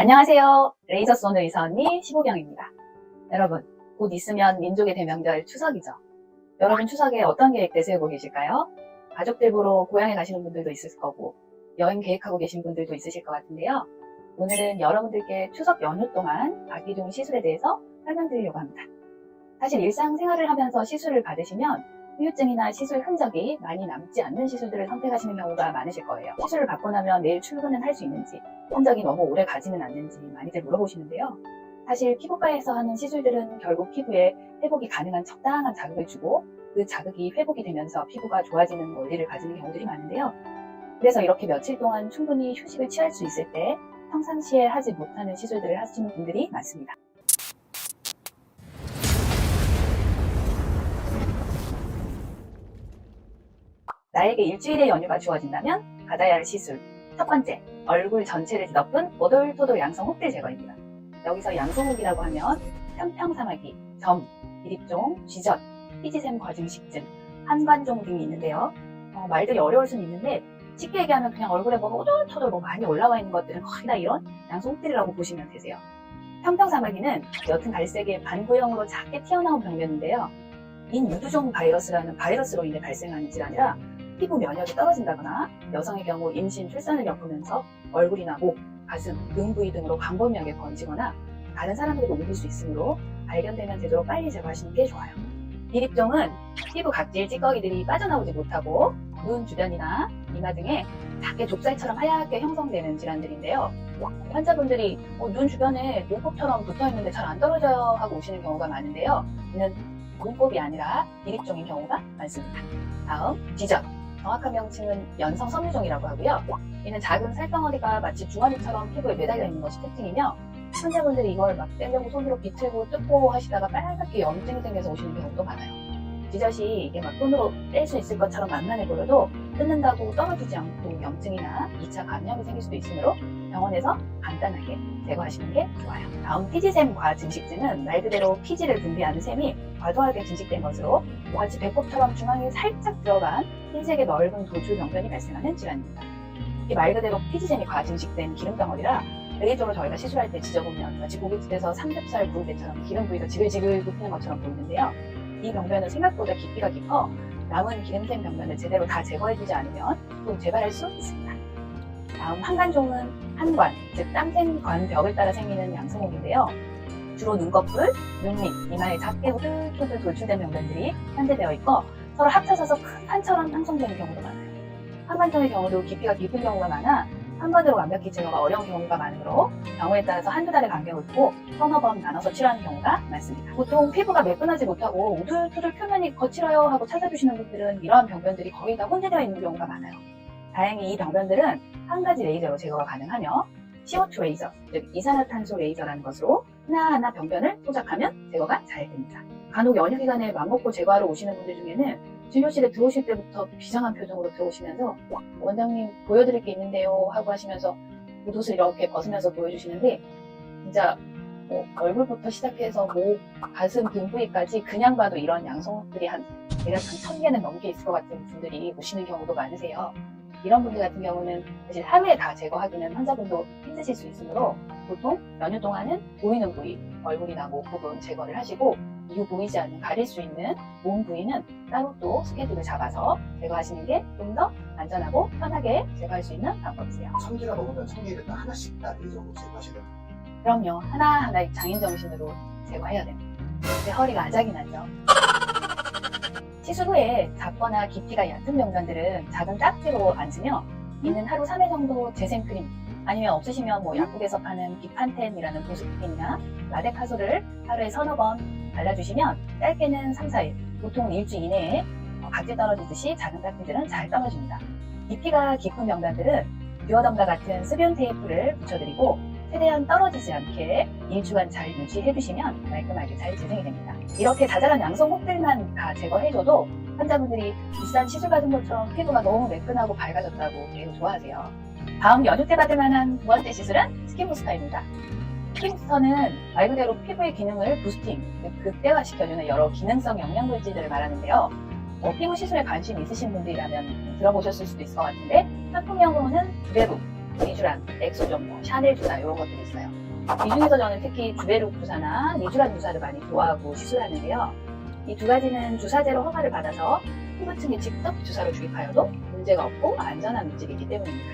안녕하세요. 레이저 쏘는 의사 언니 15경입니다. 여러분, 곧 있으면 민족의 대명절 추석이죠. 여러분 추석에 어떤 계획 내세우고 계실까요? 가족들 보러 고향에 가시는 분들도 있을 거고 여행 계획하고 계신 분들도 있으실 것 같은데요. 오늘은 여러분들께 추석 연휴 동안 받기 좋은 시술에 대해서 설명드리려고 합니다. 사실 일상생활을 하면서 시술을 받으시면 후유증이나 시술 흔적이 많이 남지 않는 시술들을 선택하시는 경우가 많으실 거예요. 시술을 받고 나면 내일 출근은 할 수 있는지, 흔적이 너무 오래 가지는 않는지 많이들 물어보시는데요. 사실 피부과에서 하는 시술들은 결국 피부에 회복이 가능한 적당한 자극을 주고 그 자극이 회복이 되면서 피부가 좋아지는 원리를 가지는 경우들이 많은데요. 그래서 이렇게 며칠 동안 충분히 휴식을 취할 수 있을 때 평상시에 하지 못하는 시술들을 하시는 분들이 많습니다. 나에게 일주일의 연휴가 주어진다면 받아야 할 시술. 첫 번째, 얼굴 전체를 뒤덮은 오돌토돌 양성 혹들 제거입니다. 여기서 양성혹이라고 하면 편평사마귀, 점, 비립종, 쥐젖, 피지샘 과증식증, 한관종 등이 있는데요. 말들이 어려울 수는 있는데 쉽게 얘기하면 그냥 얼굴에 뭐가 오돌토돌 많이 올라와 있는 것들은 거의 다 이런 양성혹들이라고 보시면 되세요. 편평사마귀는 옅은 갈색의 반구형으로 작게 튀어나온 병변인데요. 인유두종 바이러스라는 바이러스로 인해 발생하는 질환이라 피부 면역이 떨어진다거나 여성의 경우 임신, 출산을 겪으면서 얼굴이나 목, 가슴, 등 부위 등으로 광범위하게 번지거나 다른 사람에게도 옮길 수 있으므로 발견되면 되도록 빨리 제거하시는 게 좋아요. 비립종은 피부 각질 찌꺼기들이 빠져나오지 못하고 눈 주변이나 이마 등에 작게 좁쌀처럼 하얗게 형성되는 질환들인데요. 환자분들이 눈 주변에 눈곱처럼 붙어있는데 잘 안 떨어져요 하고 오시는 경우가 많은데요. 이는 눈곱이 아니라 비립종인 경우가 많습니다. 다음, 쥐젖. 정확한 명칭은 연성 섬유종이라고 하고요. 이는 작은 살덩어리가 마치 주머니처럼 피부에 매달려 있는 것이 특징이며 환자분들이 이걸 막 떼려고 손으로 비틀고 뜯고 하시다가 빨갛게 염증이 생겨서 오시는 경우도 많아요. 쥐젖이 이게 막 손으로 뗄 수 있을 것처럼 만만해 보여도 뜯는다고 떨어지지 않고 염증이나 2차 감염이 생길 수도 있으므로 병원에서 간단하게 제거하시는 게 좋아요. 다음 피지샘 과증식증은 말 그대로 피지를 분비하는 샘이 과도하게 증식된 것으로 마치 배꼽처럼 중앙에 살짝 들어간 흰색의 넓은 도출 병변이 발생하는 질환입니다. 이 말 그대로 피지샘이 과증식된 기름덩어리라 레이저로 저희가 시술할 때 지져보면 마치 고깃집에서 삼겹살 구울 때처럼 기름 부위가 지글지글 굽히는 것처럼 보이는데요. 이 병변은 생각보다 깊이가 깊어 남은 기름샘 병변을 제대로 다 제거해주지 않으면 또 재발할 수 있습니다. 다음 한관종은 한관, 즉 땀샘 관벽을 따라 생기는 양성혹인데요. 주로 눈꺼풀, 눈밑, 이마에 작게 호들호들 돌출된 병변들이 현재되어 있고 서로 합쳐져서 큰 판처럼 형성되는 경우도 많아요. 한관종의 경우도 깊이가 깊은 경우가 많아 한 번으로 완벽히 제거가 어려운 경우가 많으므로 경우에 따라서 한두 달의 간격을 두고 서너 번 나눠서 치료하는 경우가 많습니다. 보통 피부가 매끈하지 못하고 우둘투둘 표면이 거칠어요 하고 찾아주시는 분들은 이러한 병변들이 거의 다 혼재되어 있는 경우가 많아요. 다행히 이 병변들은 한 가지 레이저로 제거가 가능하며 CO2 레이저, 즉 이산화탄소 레이저라는 것으로 하나하나 병변을 소작하면 제거가 잘 됩니다. 간혹 연휴 기간에 맘먹고 제거하러 오시는 분들 중에는 진료실에 들어오실 때부터 비장한 표정으로 들어오시면서 원장님 보여드릴 게 있는데요 하고 하시면서 옷을 이렇게 벗으면서 보여주시는데 진짜 얼굴부터 시작해서 목, 가슴, 등 부위까지 그냥 봐도 이런 양성혹들이 대략 1000개는 넘게 있을 것 같은 분들이 오시는 경우도 많으세요. 이런 분들 같은 경우는 사실 하루에 다 제거하기는 환자분도 힘드실 수 있으므로 보통 연휴 동안은 보이는 부위, 얼굴이나 목 부분 제거를 하시고 이후 보이지 않는 가릴 수 있는 몸 부위는 따로 또 스케줄을 잡아서 제거하시는 게 좀 더 안전하고 편하게 제거할 수 있는 방법이세요. 1000개가 넘으면 1000개를 다 하나씩 다 레이저로 제거하시는 그럼요. 하나하나 장인 정신으로 제거해야 됩니다. 근데 허리가 아작이 나죠. 시술 후에 작거나 깊이가 얕은 병변들은 작은 딱지로 앉으며 이는 하루 3회 정도 재생크림 아니면 없으시면 약국에서 파는 비판텐이라는 보습크림이나 라데카솔을 하루에 서너 번 발라주시면 짧게는 3, 4일, 보통 일주일 이내에 각질 떨어지듯이 작은 딱지들은 잘 떨어집니다. 깊이가 깊은 병변들은 듀어덤과 같은 수분 테이프를 붙여드리고 최대한 떨어지지 않게 일주간 잘 유지해주시면 말끔하게 잘 재생이 됩니다. 이렇게 자잘한 양성혹들만 다 제거해줘도 환자분들이 비싼 시술 받은 것처럼 피부가 너무 매끈하고 밝아졌다고 매우 좋아하세요. 다음 연휴 때 받을 만한 두 번째 시술은 스킨부스터입니다. 스킨부스터는 말 그대로 피부의 기능을 부스팅, 극대화시켜주는 여러 기능성 영양물질들을 말하는데요. 피부 시술에 관심 있으신 분들이라면 들어보셨을 수도 있을 것 같은데 상품명으로는 두베루, 니쥬란, 엑소전, 뭐 샤넬 주사 이런 것들이 있어요. 이 중에서 저는 특히 주베룩 주사나 니쥬란 주사를 많이 좋아하고 시술하는데요. 이 두 가지는 주사제로 허가를 받아서 피부층에 직접 주사로 주입하여도 문제가 없고 안전한 물질이기 때문입니다.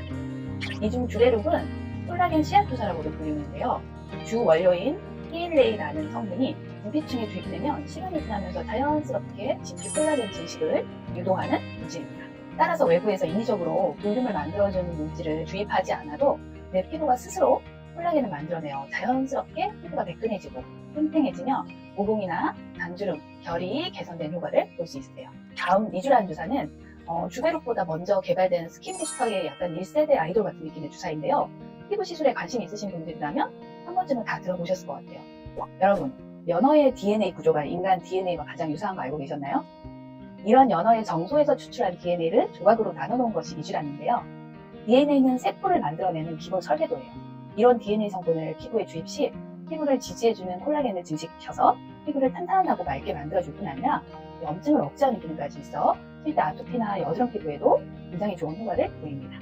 이 중 주베룩은 콜라겐 씨앗 주사라고도 불리는데요. 주 원료인 PLA라는 성분이 눈피층에 주입되면 시간이 지나면서 자연스럽게 진피 콜라겐 증식을 유도하는 물질입니다. 따라서 외부에서 인위적으로 볼륨을 만들어주는 물질을 주입하지 않아도 내 피부가 스스로 콜라겐을 만들어내어 자연스럽게 피부가 매끈해지고 팽팽해지며 모공이나 잔주름, 결이 개선된 효과를 볼 수 있으세요. 다음 니쥬란 주사는 주베룩보다 먼저 개발된 스킨 부스터의 약간 1세대 아이돌 같은 느낌의 주사인데요. 피부 시술에 관심 있으신 분들이라면 한 번쯤은 다 들어보셨을 것 같아요. 여러분, 연어의 DNA 구조가 인간 DNA와 가장 유사한 거 알고 계셨나요? 이런 연어의 정소에서 추출한 DNA를 조각으로 나눠놓은 것이 니쥬란인데요. DNA는 세포를 만들어내는 기본 설계도예요. 이런 DNA 성분을 피부에 주입 시 피부를 지지해주는 콜라겐을 증식시켜서 피부를 탄탄하고 맑게 만들어줄 뿐 아니라 염증을 억제하는 기능까지 있어 실제 아토피나 여드름 피부에도 굉장히 좋은 효과를 보입니다.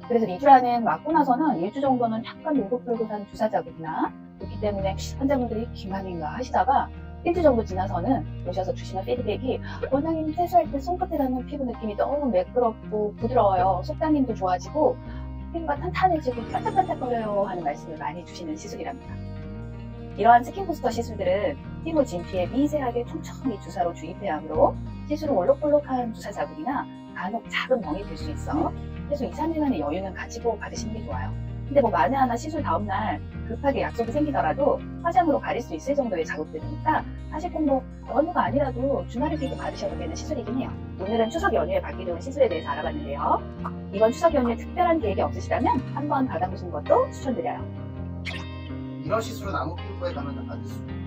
그래서 니쥬란은 맞고 나서는 일주 정도는 약간 울긋불긋한 주사 자국이나 그렇기 때문에 환자분들이 기만인가 하시다가 일주 정도 지나서는 오셔서 주시는 피드백이 원장님 세수할 때 손끝에 닿는 피부 느낌이 너무 매끄럽고 부드러워요. 속당김도 좋아지고 피부가 탄탄해지고 반짝반짝거려요 하는 말씀을 많이 주시는 시술이랍니다. 이러한 스킨 부스터 시술들은 피부 진피에 미세하게 촘촘히 주사로 주입해야 하므로 시술은 올록볼록한 주사 자국이나 간혹 작은 멍이 될 수 있어 최소 2, 3일간의 여유는 가지고 받으시는 게 좋아요. 근데 뭐 만에 하나 시술 다음날 급하게 약속이 생기더라도 화장으로 가릴 수 있을 정도의 자국들이니까 사실 꼭 뭐 연휴가 아니라도 주말에 끼고 받으셔도 되는 시술이긴 해요. 오늘은 추석 연휴에 받기 좋은 시술에 대해서 알아봤는데요. 이번 추석 연휴에 특별한 계획이 없으시다면 한번 받아보시는 것도 추천드려요. 이런 시술은 아무 피부과에 가면 다 받을 수 있어요.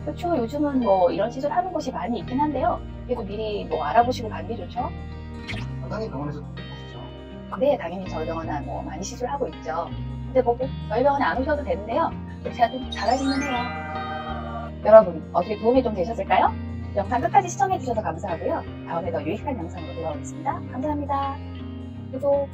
그렇죠. 요즘은 뭐 이런 시술 하는 곳이 많이 있긴 한데요. 그래도 미리 뭐 알아보시고 가는 게 좋죠. 원장님 병원에서 하시죠? 네, 당연히 저희 병원은 뭐 많이 시술하고 있죠. 근데 뭐 꼭 저희 병원에 안 오셔도 되는데요. 제가 좀 잘하기는 해요. 여러분, 어떻게 도움이 좀 되셨을까요? 영상 끝까지 시청해주셔서 감사하고요. 다음에 더 유익한 영상으로 돌아오겠습니다. 감사합니다. 구독!